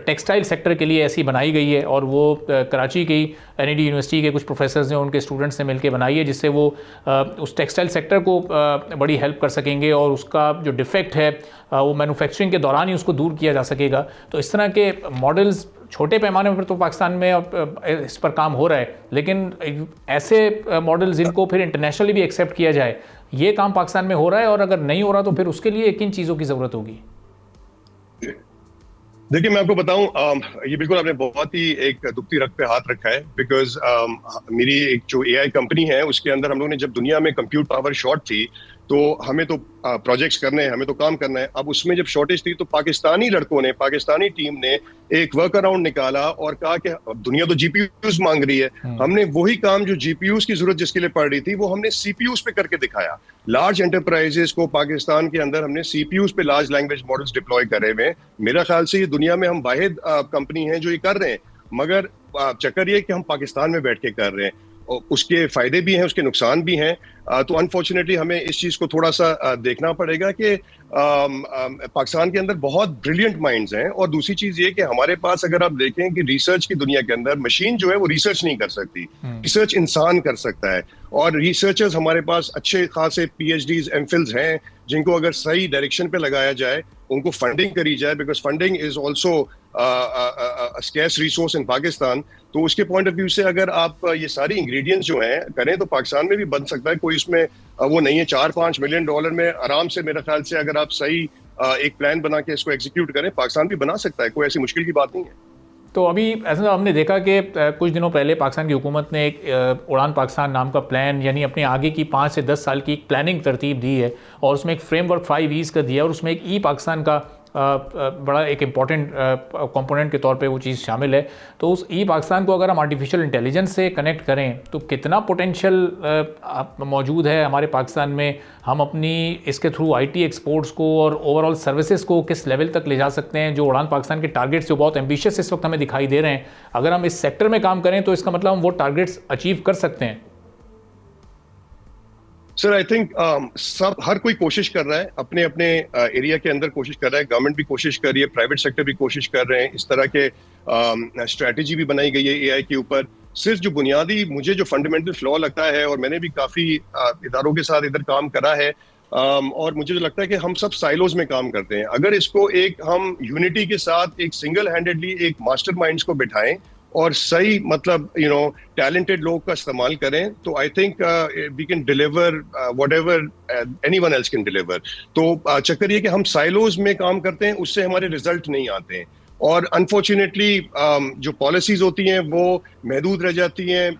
टेक्सटाइल सेक्टर के लिए ऐसी बनाई गई है, और वो कराची की NED यूनिवर्सिटी के कुछ प्रोफेसर्स ने, उनके स्टूडेंट्स ने मिलकर बनाई है, जिससे वो उस टेक्सटाइल सेक्टर को बड़ी हेल्प कर सकेंगे और उसका जो डिफेक्ट है वो मैन्युफैक्चरिंग के दौरान ही उसको दूर किया जा सकेगा। तो इस तरह के मॉडल्स छोटे पैमाने पर तो पाकिस्तान में इस पर काम हो रहा है, लेकिन ऐसे मॉडल्स जिनको फिर इंटरनेशनली भी एक्सेप्ट किया जाए, ये काम पाकिस्तान में हो रहा है? और अगर नहीं हो रहा तो फिर उसके लिए किन चीज़ों की ज़रूरत होगी? देखिए मैं आपको बताऊं, ये बिल्कुल आपने बहुत ही एक दुखती रग पे हाथ रखा है, बिकॉज मेरी एक जो एआई कंपनी है उसके अंदर हम लोगों ने, जब दुनिया में कंप्यूट पावर शॉर्ट थी तो हमें तो प्रोजेक्ट्स करने हैं, हमें तो काम करना है। अब उसमें जब शॉर्टेज थी तो पाकिस्तानी लड़कों ने, पाकिस्तानी टीम ने एक वर्क अराउंड निकाला और कहा कि दुनिया तो जीपीयूज मांग रही है, हमने वही काम जो जीपीयूज की जरूरत जिसके लिए पड़ रही थी वो हमने सीपीयूज पे करके दिखाया। लार्ज एंटरप्राइजेस को पाकिस्तान के अंदर हमने सीपीयूज पे लार्ज लैंग्वेज मॉडल्स डिप्लॉय करे हुए हैं। मेरा ख्याल से ये दुनिया में हम वाहिद कंपनी है जो ये कर रहे हैं, मगर चक्कर ये कि हम पाकिस्तान में बैठ के कर रहे हैं। उसके फायदे भी हैं, उसके नुकसान भी हैं। तो अनफॉर्चुनेटली हमें इस चीज को थोड़ा सा देखना पड़ेगा कि पाकिस्तान के अंदर बहुत ब्रिलियंट माइंड्स हैं, और दूसरी चीज ये कि हमारे पास अगर आप देखें कि रिसर्च की दुनिया के अंदर मशीन जो है वो रिसर्च नहीं कर सकती, रिसर्च इंसान कर सकता है। और रिसर्चर्स हमारे पास अच्छे खासे पीएचडीज, एमफिल्स हैं, जिनको अगर सही डायरेक्शन पे लगाया जाए, उनको फंडिंग करी जाए, because funding is also scarce resource in Pakistan. तो उसके पॉइंट ऑफ व्यू से अगर आप ये सारी इंग्रेडिएंट्स जो हैं करें तो पाकिस्तान में भी बन सकता है। कोई इसमें वो नहीं है, $4-5 मिलियन में आराम से, मेरे ख्याल से अगर आप सही एक प्लान बना के इसको एग्जीक्यूट करें, पाकिस्तान भी बना सकता है, कोई ऐसी मुश्किल की बात नहीं है। तो अभी ऐसा हमने देखा कि कुछ दिनों पहले पाकिस्तान की हुकूमत ने एक उड़ान पाकिस्तान नाम का प्लान, यानी अपने आगे की 5 से 10 साल की एक प्लानिंग तरतीब दी है, और उसमें एक फ्रेमवर्क 5 E's का दिया, और उसमें एक ई पाकिस्तान का बड़ा एक इम्पॉर्टेंट कंपोनेंट के तौर पे वो चीज़ शामिल है। तो उस ई पाकिस्तान को अगर हम आर्टिफिशियल इंटेलिजेंस से कनेक्ट करें तो कितना पोटेंशियल मौजूद है हमारे पाकिस्तान में, हम अपनी इसके थ्रू आईटी एक्सपोर्ट्स को और ओवरऑल सर्विसेज को किस लेवल तक ले जा सकते हैं। जो उड़ान पाकिस्तान के टारगेट्स जो बहुत एम्बिशियस इस वक्त हमें दिखाई दे रहे हैं, अगर हम इस सेक्टर में काम करें तो इसका मतलब हम वो टारगेट्स अचीव कर सकते हैं। सर आई थिंक सब हर कोई कोशिश कर रहा है, अपने अपने एरिया के अंदर कोशिश कर रहा है, गवर्नमेंट भी कोशिश कर रही है, प्राइवेट सेक्टर भी कोशिश कर रहे हैं। इस तरह के स्ट्रैटेजी भी बनाई गई है एआई के ऊपर। सिर्फ जो बुनियादी मुझे जो फंडामेंटल फ्लॉ लगता है, और मैंने भी काफी इदारों के साथ इधर काम करा है, और मुझे जो लगता है कि हम सब साइलोज में काम करते हैं। अगर इसको एक हम यूनिटी के साथ एक सिंगल हैंडेडली एक मास्टरमाइंड्स को बिठाएं और सही मतलब टैलेंटेड लोग का इस्तेमाल करें, तो I think we can deliver whatever anyone else can deliver. तो चक्कर ये कि हम साइलोज में काम करते हैं, उससे हमारे रिजल्ट नहीं आते हैं, और अनफॉर्चुनेटली जो पॉलिसीज होती हैं वो महदूद रह जाती हैं।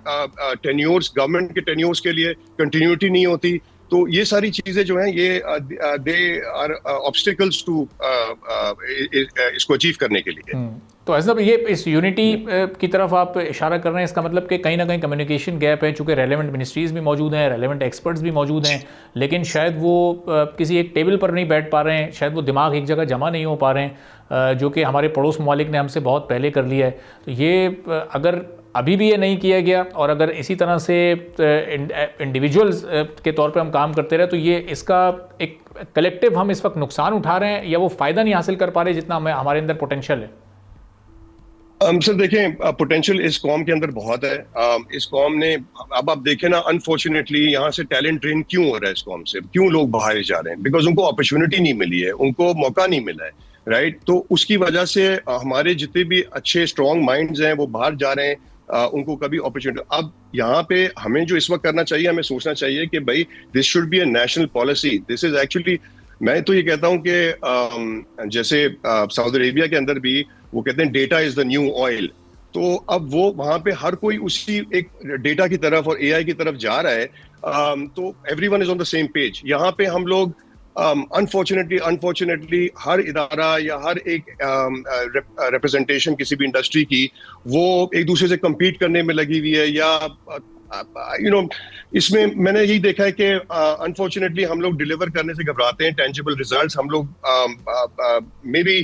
टेन्योर्स, गवर्नमेंट के टेन्योर्स के लिए कंटिन्यूटी नहीं होती। तो ये सारी चीजें जो हैं ये दे आर ऑब्स्टिकल्स टू इसको अचीव करने के लिए। तो ऐसा ये इस यूनिटी की तरफ आप इशारा कर रहे हैं, इसका मतलब कि कहीं ना कहीं कम्युनिकेशन गैप है, चूँकि रेलेवेंट मिनिस्ट्रीज भी मौजूद हैं, रेलेवेंट एक्सपर्ट्स भी मौजूद हैं, लेकिन शायद वो किसी एक टेबल पर नहीं बैठ पा रहे हैं, शायद वो दिमाग एक जगह जमा नहीं हो पा रहे हैं, जो कि हमारे पड़ोस ममालिक ने हमसे बहुत पहले कर लिया है। तो ये अगर अभी भी ये नहीं किया गया और अगर इसी तरह से इंडिविजुअल्स के तौर पे हम काम करते रहे, तो ये इसका एक कलेक्टिव हम इस वक्त नुकसान उठा रहे हैं या वो फ़ायदा नहीं हासिल कर पा रहे जितना हमारे अंदर पोटेंशियल है। सर देखें, पोटेंशियल इस कॉम के अंदर बहुत है। इस कॉम ने, अब आप देखें ना, अनफॉर्चुनेटली यहाँ से टैलेंट ड्रेन क्यों हो रहा है इस कॉम से, क्यों लोग बाहर जा रहे हैं? बिकॉज उनको अपॉर्चुनिटी नहीं मिली है, उनको मौका नहीं मिला है, राइट? तो उसकी वजह से हमारे जितने भी अच्छे स्ट्रॉन्ग माइंड्स हैं वो बाहर जा रहे हैं, उनको कभी अपॉर्चुनिटी। अब यहाँ पे हमें जो इस वक्त करना चाहिए, हमें सोचना चाहिए कि भाई this should be a national policy. This is actually, मैं तो ये कहता हूँ कि जैसे सऊदी अरेबिया के अंदर भी वो कहते हैं data is the new oil. तो अब वो वहां पे हर कोई उसी एक डेटा की तरफ और एआई की तरफ जा रहा है, तो everyone is on the same page. यहाँ पे हम लोग अनफॉर्चुनेटली हर इदारा या हर एक रिप्रेजेंटेशन किसी भी इंडस्ट्री की वो एक दूसरे से compete करने में लगी हुई है, या इसमें मैंने यही देखा है कि अनफॉर्चुनेटली हम लोग डिलीवर करने से घबराते हैं टेंजिबल रिजल्ट्स। हम लोग मे बी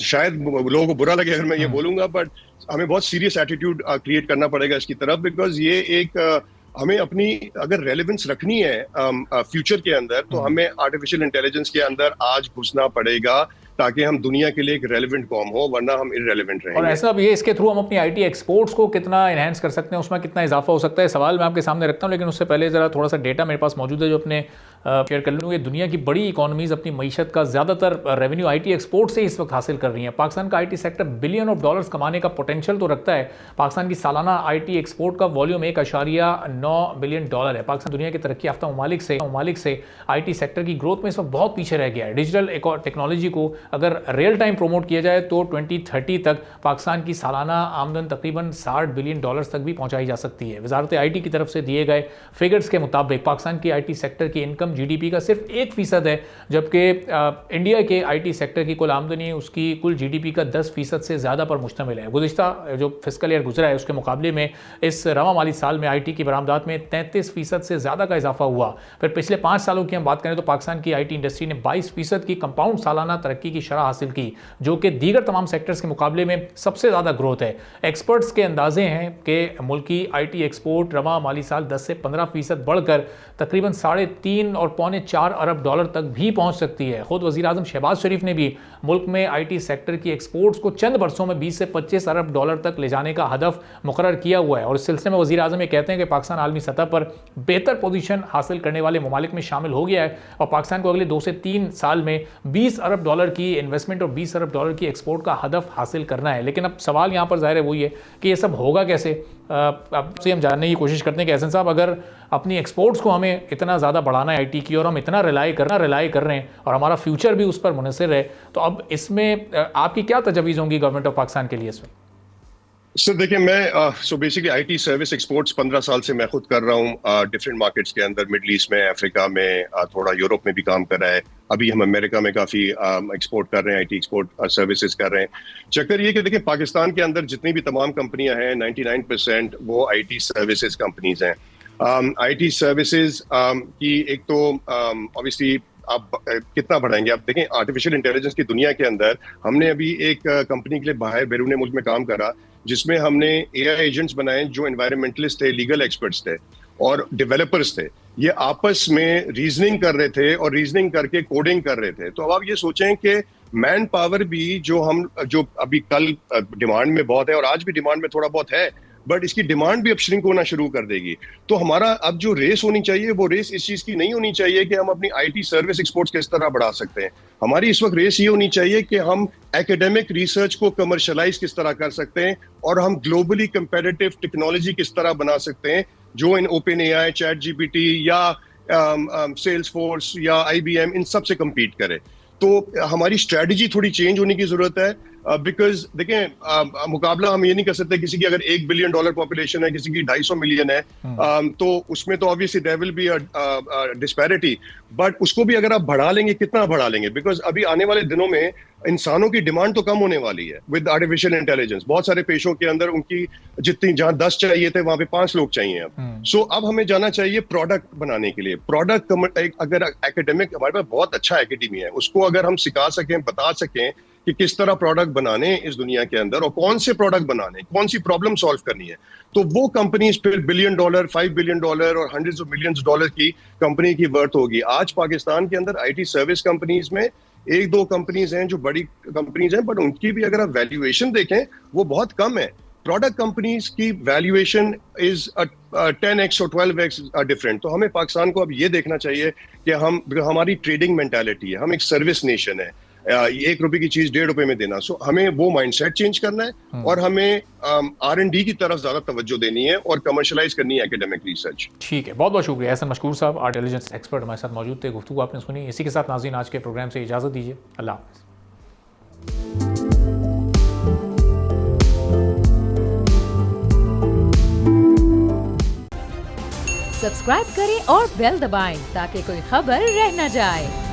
शायद लोगों को बुरा लगे अगर मैं ये बोलूंगा, बट हमें बहुत सीरियस एटीट्यूड क्रिएट करना पड़ेगा इसकी तरफ, बिकॉज ये एक हमें अपनी अगर रेलेवेंस रखनी है फ्यूचर के अंदर, तो हमें आर्टिफिशियल इंटेलिजेंस के अंदर आज घुसना पड़ेगा ताकि हम दुनिया के लिए एक रेलेवेंट कॉम हो, वरना हम इररेलेवेंट रहेंगे। और ऐसा भी है, इसके थ्रू हम अपनी आईटी एक्सपोर्ट्स को कितना एनहांस कर सकते हैं, उसमें कितना इजाफा हो सकता है, सवाल मैं आपके सामने रखता हूं, लेकिन उससे पहले ज़रा थोड़ा सा डेटा मेरे पास मौजूद है जो अपने शेयर कर लूँ। ये दुनिया की बड़ी इकोनॉमीज अपनी मईशत का ज़्यादातर रेवेन्यू आईटी एक्सपोर्ट से इस वक्त हासिल कर रही हैं। पाकिस्तान का IT sector billion of dollars कमाने का पोटेंशियल तो रखता है। पाकिस्तान की सालाना आईटी एक्सपोर्ट का वॉल्यूम 1.9 बिलियन डॉलर है। पाकिस्तान दुनिया के तरक्की याफ्ता ममालिक से आईटी सेक्टर की ग्रोथ में इस वक्त बहुत पीछे रह गया है। डिजिटल टेक्नोलॉजी को अगर रियल टाइम प्रमोट किया जाए तो 2030 तक पाकिस्तान की सालाना आमदन तकरीबन 60 बिलियन डॉलर्स तक भी पहुंचाई जा सकती है। वजारत आईटी की तरफ से दिए गए फिगर्स के मुताबिक पाकिस्तान की आईटी सेक्टर की इनकम जीडीपी का सिर्फ 1% है, जबकि इंडिया के आईटी सेक्टर की कुल आमदनी उसकी कुल जीडीपी का 10% से ज़्यादा पर मुश्तमिल है। गुज़िश्ता जो फिस्कल ईयर गुजरा है उसके मुकाबले में इस रवा माली साल में आईटी की बरामदात में 33% से ज़्यादा का इजाफा हुआ। फिर पिछले 5 सालों की हम बात करें तो पाकिस्तान की आईटी इंडस्ट्री ने 22% की कंपाउंड सालाना तरक्की की शरह हासिल की, जो कि दीगर तमाम सेक्टर्स के मुकाबले में सबसे ज़्यादा ग्रोथ है। एक्सपर्ट्स के अंदाजे हैं कि मुल्की आईटी एक्सपोर्ट रवा माली साल 10 से 15% बढ़कर तकरीबन 3.5 और 4 अरब डॉलर तक भी पहुंच सकती है। खुद वज़ीर आज़म शहबाज शरीफ ने भी मुल्क में आईटी सेक्टर की एक्सपोर्ट्स को चंद बरसों में 20 से 25 अरब डॉलर तक ले जाने का हदफ मुकर्रर किया हुआ है। और इस सिलसिले में वज़ीर आज़म ये कहते हैं कि पाकिस्तान आलमी सतह पर बेहतर पोजीशन हासिल करने वाले ममालिक में शामिल हो गया है और पाकिस्तान को अगले 2 से 3 साल में 20 अरब डॉलर की इन्वेस्टमेंट और 20 अरब डॉलर की एक्सपोर्ट का हदफ हासिल करना है। लेकिन अब सवाल यहाँ पर ज़ाहिर है वही है कि ये सब होगा कैसे। अब से हम जानने की कोशिश करते हैं कि एहसन साहब, अगर अपनी एक्सपोर्ट्स को हमें इतना ज़्यादा बढ़ाना है आईटी की और हम इतना रिलाई कर रहे हैं और हमारा फ्यूचर भी उस पर मुनहसर है, तो अब इसमें आपकी क्या तजवीज़ होंगी गवर्नमेंट ऑफ पाकिस्तान के लिए इसमें? सर देखिए, मैं so basically IT service exports 15 साल से मैं खुद कर रहा हूँ डिफरेंट मार्केट्स के अंदर, मिडल ईस्ट में, अफ्रीका में, थोड़ा यूरोप में भी काम कर रहा है। अभी हम अमेरिका में काफ़ी एक्सपोर्ट कर रहे हैं, आईटी एक्सपोर्ट सर्विसेज कर रहे हैं। चक्कर ये कि देखिए पाकिस्तान के अंदर जितनी भी तमाम कंपनियां हैं 99% वो आईटी सर्विसेज कंपनीज हैं। आईटी सर्विसेज की एक तो ऑब्वियसली आप कितना बढ़ाएंगे। आप देखें आर्टिफिशियल इंटेलिजेंस की दुनिया के अंदर हमने अभी एक कंपनी के लिए बाहर बैरून मुल्क में काम करा, जिसमें हमने एआई एजेंट्स बनाए जो एनवायरमेंटलिस्ट थे, लीगल एक्सपर्ट्स थे और डेवलपर्स थे। ये आपस में रीजनिंग कर रहे थे और रीजनिंग करके कोडिंग कर रहे थे। तो अब आप ये सोचें कि मैन पावर भी जो अभी कल डिमांड में बहुत है और आज भी डिमांड में थोड़ा बहुत है, बट इसकी डिमांड भी अब श्रिंक होना शुरू कर देगी। तो हमारा अब जो रेस होनी चाहिए वो रेस इस चीज की नहीं होनी चाहिए कि हम अपनी आईटी सर्विस एक्सपोर्ट्स किस तरह बढ़ा सकते हैं। हमारी इस वक्त रेस ये होनी चाहिए कि हम एकेडमिक रिसर्च को कमर्शलाइज किस तरह कर सकते हैं और हम ग्लोबली कंपेटिटिव टेक्नोलॉजी किस तरह बना सकते हैं जो in open AI, chat GPT या सेल्सफोर्स या आईबीएम इन सब से कम्पीट करे। तो हमारी स्ट्रेटजी थोड़ी चेंज होने की जरूरत है, बिकॉज देखें मुकाबला हम ये नहीं कर सकते। किसी की अगर $1 बिलियन पॉपुलेशन है, किसी की 250 मिलियन है, तो उसमें तो obviously there will be a disparity, but उसको भी अगर आप बढ़ा लेंगे, कितना बढ़ा लेंगे? बिकॉज अभी आने वाले दिनों में इंसानों की डिमांड तो कम होने वाली है विद आर्टिफिशियल इंटेलिजेंस। बहुत सारे पेशों के अंदर उनकी जितनी जहां 10 चाहिए थे वहां पे 5 लोग चाहिए अब। सो अब हमें जाना चाहिए प्रोडक्ट बनाने के लिए। प्रोडक्ट अगर एकेडमिक, हमारे पास बहुत अच्छा एकेडमिया है, उसको अगर हम सिखा सकें, बता सकें कि किस तरह प्रोडक्ट बनाने इस दुनिया के अंदर और कौन से प्रोडक्ट बनाने, कौन सी प्रॉब्लम सॉल्व करनी है, तो वो कंपनीज फिर $1 बिलियन, $5 बिलियन और हंड्रेड्स ऑफ मिलियंस डॉलर की कंपनी की वर्थ होगी। आज पाकिस्तान के अंदर आईटी सर्विस कंपनीज में 1-2 कंपनीज हैं जो बड़ी कंपनीज हैं, बट उनकी भी अगर आप वैल्यूएशन देखें वो बहुत कम है। प्रोडक्ट कंपनीज की वैल्यूएशन इज 10x और 12x डिफरेंट। तो हमें पाकिस्तान को अब ये देखना चाहिए कि हमारी ट्रेडिंग मेंटालिटी है, हम एक सर्विस नेशन है, ₹1 की चीज ₹1.5 में देना। सो हमें वो माइंडसेट चेंज करना है और हमें R&D की तरफ ज्यादा तवज्जो देनी है और कमर्शलाइज करनी है एकेडमिक रिसर्च। ठीक है, बहुत बहुत शुक्रिया एहसन मशकूर साहब, आर्ट इंटेलिजेंस एक्सपर्ट हमारे साथ मौजूद थे। गुफ्तगू आपने सुनी। इसी के साथ नाज़रीन आज के प्रोग्राम से इजाज़त दीजिए। अल्लाह हाफ़िज़। सब्सक्राइब करें और बेल दबाएं ताकि कोई खबर रह न जाए।